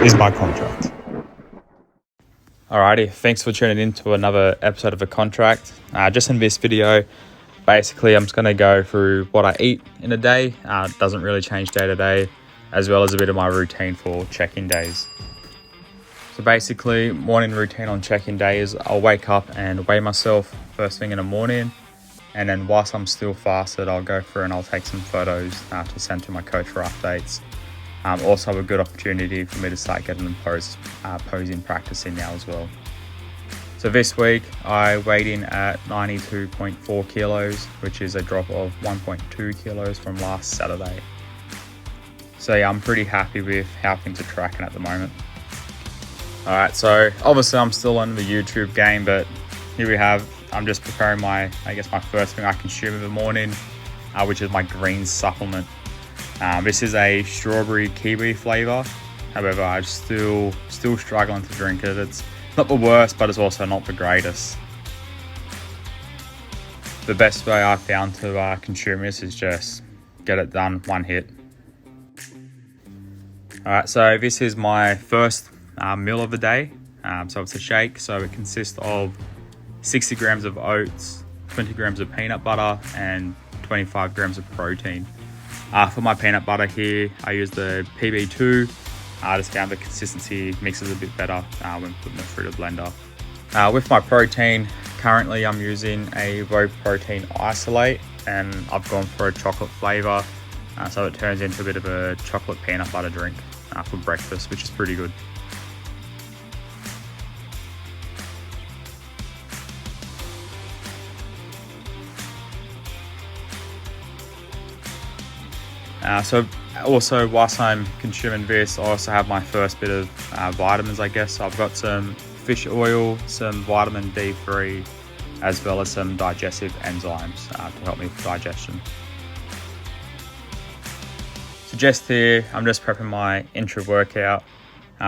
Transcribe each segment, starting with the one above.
is my contract. Alrighty, thanks for tuning in to another episode of A Contract. Just in this video, basically I'm just going to go through what I eat in a day. It doesn't really change day to day, as well as a bit of my routine for check-in days. So basically, morning routine on check-in day is I'll wake up and weigh myself first thing in the morning. And then whilst I'm still fasted, I'll go through and I'll take some photos to send to my coach for updates. Also a good opportunity for me to start getting them posing practice in now as well. So this week I weighed in at 92.4 kilos, which is a drop of 1.2 kilos from last Saturday. So yeah, I'm pretty happy with how things are tracking at the moment. Alright, so obviously I'm still on the YouTube game, but here we have, I'm just preparing my first thing I consume in the morning, which is my green supplement. This is a strawberry kiwi flavor. However, I'm still struggling to drink it. It's not the worst, but it's also not the greatest. The best way I found to consume this is just get it done one hit. Alright, so this is my first meal of the day. So it's a shake. So it consists of 60 grams of oats, 20 grams of peanut butter, and 25 grams of protein. For my peanut butter here, I use the PB2. I just found the consistency mixes a bit better when putting it through the blender. With my protein, currently I'm using a low protein isolate, and I've gone for a chocolate flavor. So it turns into a bit of a chocolate peanut butter drink for breakfast, which is pretty good. So also whilst I'm consuming this, I also have my first bit of vitamins, I guess. So I've got some fish oil, some vitamin D3, as well as some digestive enzymes to help me with digestion. So just here, I'm just prepping my intra-workout,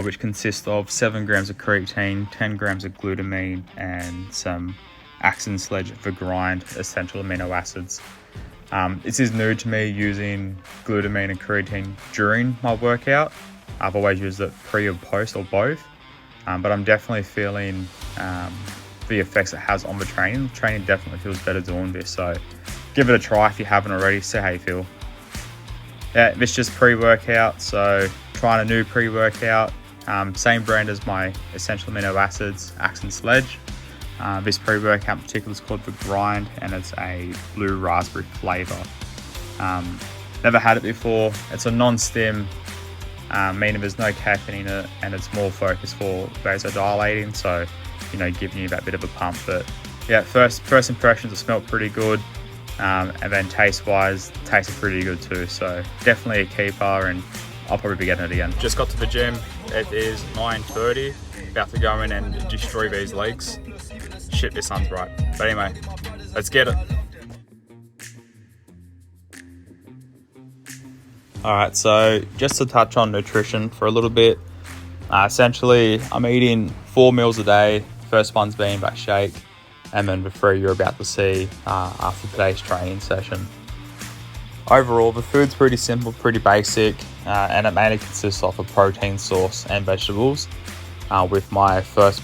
which consists of 7 grams of creatine, 10 grams of glutamine, and some Axon Sledge for grind essential amino acids. This is new to me, using glutamine and creatine during my workout. I've always used it pre or post or both, but I'm definitely feeling the effects it has on the training. Training definitely feels better doing this, so give it a try if you haven't already, see how you feel. Yeah, this is just pre-workout, so trying a new pre-workout, same brand as my essential amino acids, Axon Sledge. This pre-workout in particular is called the Grind, and it's a blue raspberry flavor. Never had it before. It's a non-stim, meaning there's no caffeine in it, and it's more focused for vasodilating, so giving you that bit of a pump. But yeah, first impressions, it smelled pretty good, and then taste-wise, it tasted pretty good too. So definitely a keeper, and I'll probably be getting it again. Just got to the gym. It is 9:30. About to go in and destroy these legs. Shit, this sun's bright. But anyway, let's get it. Alright, so just to touch on nutrition for a little bit. Essentially, I'm eating 4 meals a day. First one's being that shake, and then the 3 you're about to see after today's training session. Overall, the food's pretty simple, pretty basic, and it mainly consists of a protein source and vegetables. With my first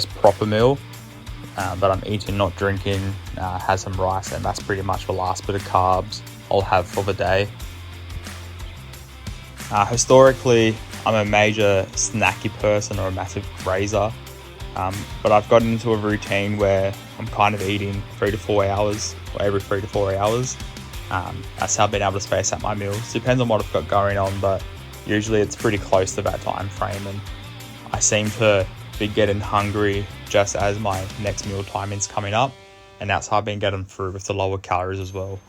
proper meal that I'm eating, not drinking, has some rice, and that's pretty much the last bit of carbs I'll have for the day. Historically, I'm a major snacky person or a massive grazer, but I've gotten into a routine where I'm kind of eating 3 to 4 hours, or every 3 to 4 hours. That's how I've been able to space out my meals. Depends on what I've got going on, but usually it's pretty close to that time frame, and I seem to be getting hungry just as my next meal timing's coming up, and that's how I've been getting through with the lower calories as well.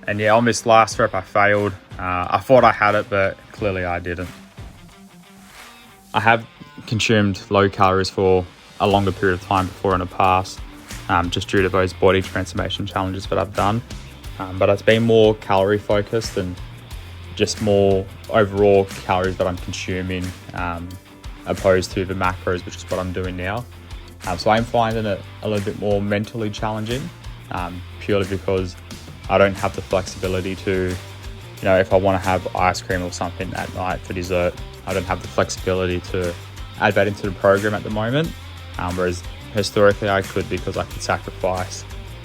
And yeah, on this last rep I failed. I thought I had it, but clearly I didn't. I have consumed low calories for a longer period of time before in the past, just due to those body transformation challenges that I've done. But it's been more calorie focused and just more overall calories that I'm consuming, opposed to the macros, which is what I'm doing now. So I'm finding it a little bit more mentally challenging, purely because I don't have the flexibility to, if I want to have ice cream or something at night for dessert, I don't have the flexibility to add that into the program at the moment. Whereas historically I could, because I could sacrifice,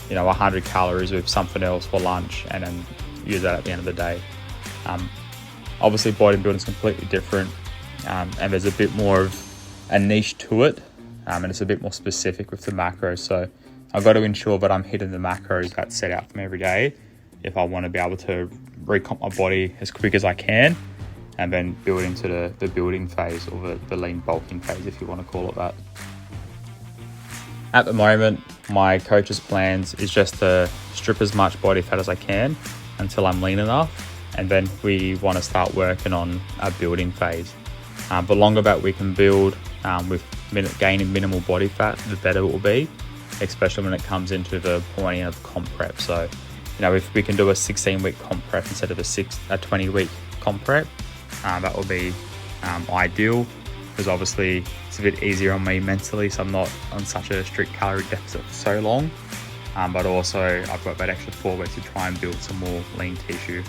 100 calories with something else for lunch and then use that at the end of the day. Obviously bodybuilding is completely different, and there's a bit more of a niche to it, and it's a bit more specific with the macros. So I've got to ensure that I'm hitting the macros that's set out for me every day if I want to be able to recomp my body as quick as I can, and then build into the building phase, or the lean bulking phase, if you want to call it that. At the moment, my coach's plans is just to strip as much body fat as I can until I'm lean enough, and then we want to start working on a building phase. The longer that we can build with gaining minimal body fat, the better it will be, especially when it comes into the pointing of comp prep. So, if we can do a 16-week comp prep instead of a 20-week comp prep, that will be ideal, because obviously it's a bit easier on me mentally, so I'm not on such a strict calorie deficit for so long. But also I've got that extra 4 weeks to try and build some more lean tissue.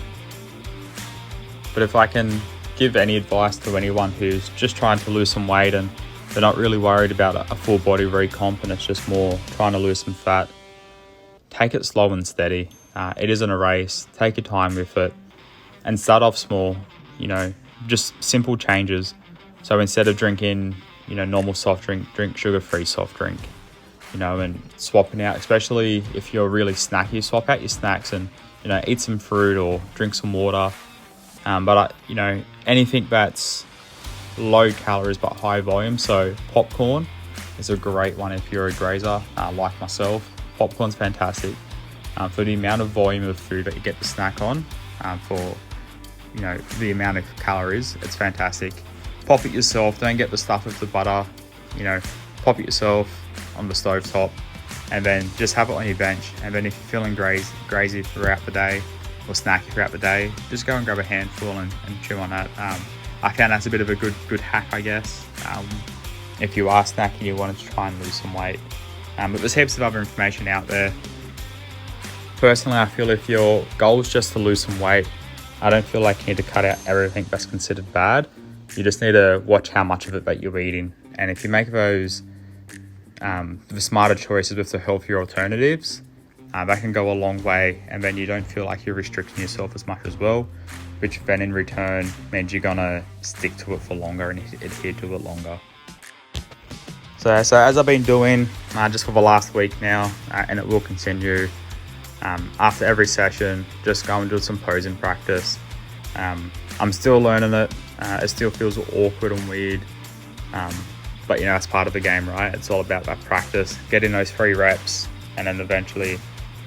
But if I can give any advice to anyone who's just trying to lose some weight and they're not really worried about a full body recomp and it's just more trying to lose some fat, take it slow and steady. It isn't a race. Take your time with it and start off small, just simple changes. So instead of drinking, normal soft drink, drink sugar-free soft drink, and swapping out, especially if you're really snacky, swap out your snacks and, eat some fruit or drink some water. But anything that's low calories but high volume. So popcorn is a great one if you're a grazer, like myself. Popcorn's fantastic for the amount of volume of food that you get to snack on. For the amount of calories, it's fantastic. Pop it yourself. Don't get the stuff with the butter. Pop it yourself on the stove top, and then just have it on your bench. And then if you're feeling grazy throughout the day or snacky throughout the day, just go and grab a handful and chew on that. I found that's a bit of a good hack, I guess, if you are snacking, you want to try and lose some weight. But there's heaps of other information out there. Personally, I feel if your goal is just to lose some weight, I don't feel like you need to cut out everything that's considered bad. You just need to watch how much of it that you're eating. And if you make those the smarter choices with the healthier alternatives, that can go a long way, and then you don't feel like you're restricting yourself as much as well, which then in return means you're gonna stick to it for longer and adhere to it longer. So as I've been doing just for the last week now, and it will continue, after every session, just go and do some posing practice. I'm still learning it. It still feels awkward and weird, but that's part of the game, right? It's all about that practice, getting those 3 reps, and then eventually,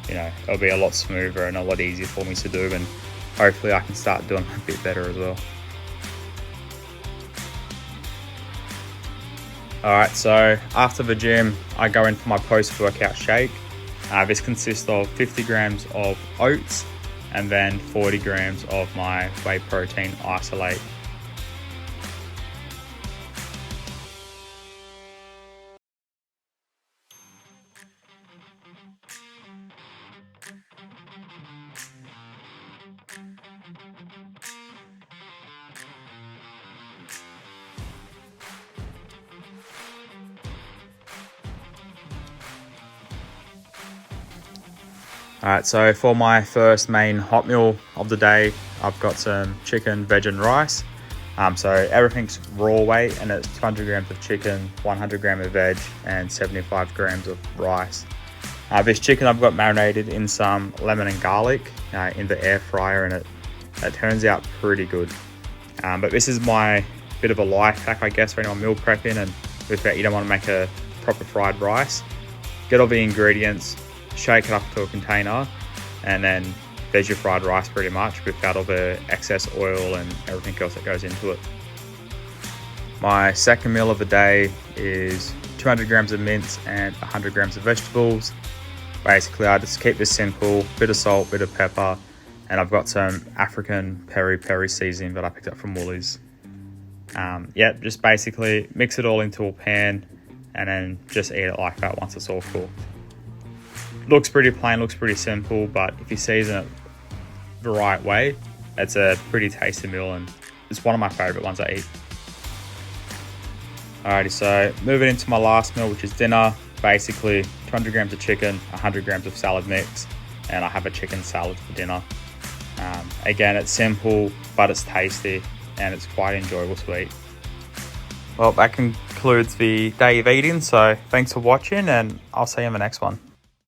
it'll be a lot smoother and a lot easier for me to do, and hopefully I can start doing a bit better as well. Alright, so after the gym, I go in for my post-workout shake. This consists of 50 grams of oats and then 40 grams of my whey protein isolate. Alright, so for my first main hot meal of the day, I've got some chicken, veg and rice. So everything's raw weight, and it's 200 grams of chicken, 100 grams of veg and 75 grams of rice. This chicken I've got marinated in some lemon and garlic in the air fryer, and it turns out pretty good. But this is my bit of a life hack, I guess, for anyone meal prepping, and with that you don't want to make a proper fried rice. Get all the ingredients, shake it up into a container, and then there's your fried rice pretty much, without all the excess oil and everything else that goes into it. My second meal of the day is 200 grams of mince and 100 grams of vegetables. Basically, I just keep this simple, bit of salt, bit of pepper, and I've got some African peri seasoning that I picked up from Woolies. Just basically mix it all into a pan, and then just eat it like that once it's all cooked. Looks pretty plain, looks pretty simple, but if you season it the right way, it's a pretty tasty meal, and it's one of my favorite ones I eat. Alrighty, so moving into my last meal, which is dinner. Basically 200 grams of chicken, 100 grams of salad mix, and I have a chicken salad for dinner. Again, it's simple, but it's tasty, and it's quite enjoyable to eat. Well, that concludes the day of eating, so thanks for watching, and I'll see you in the next one.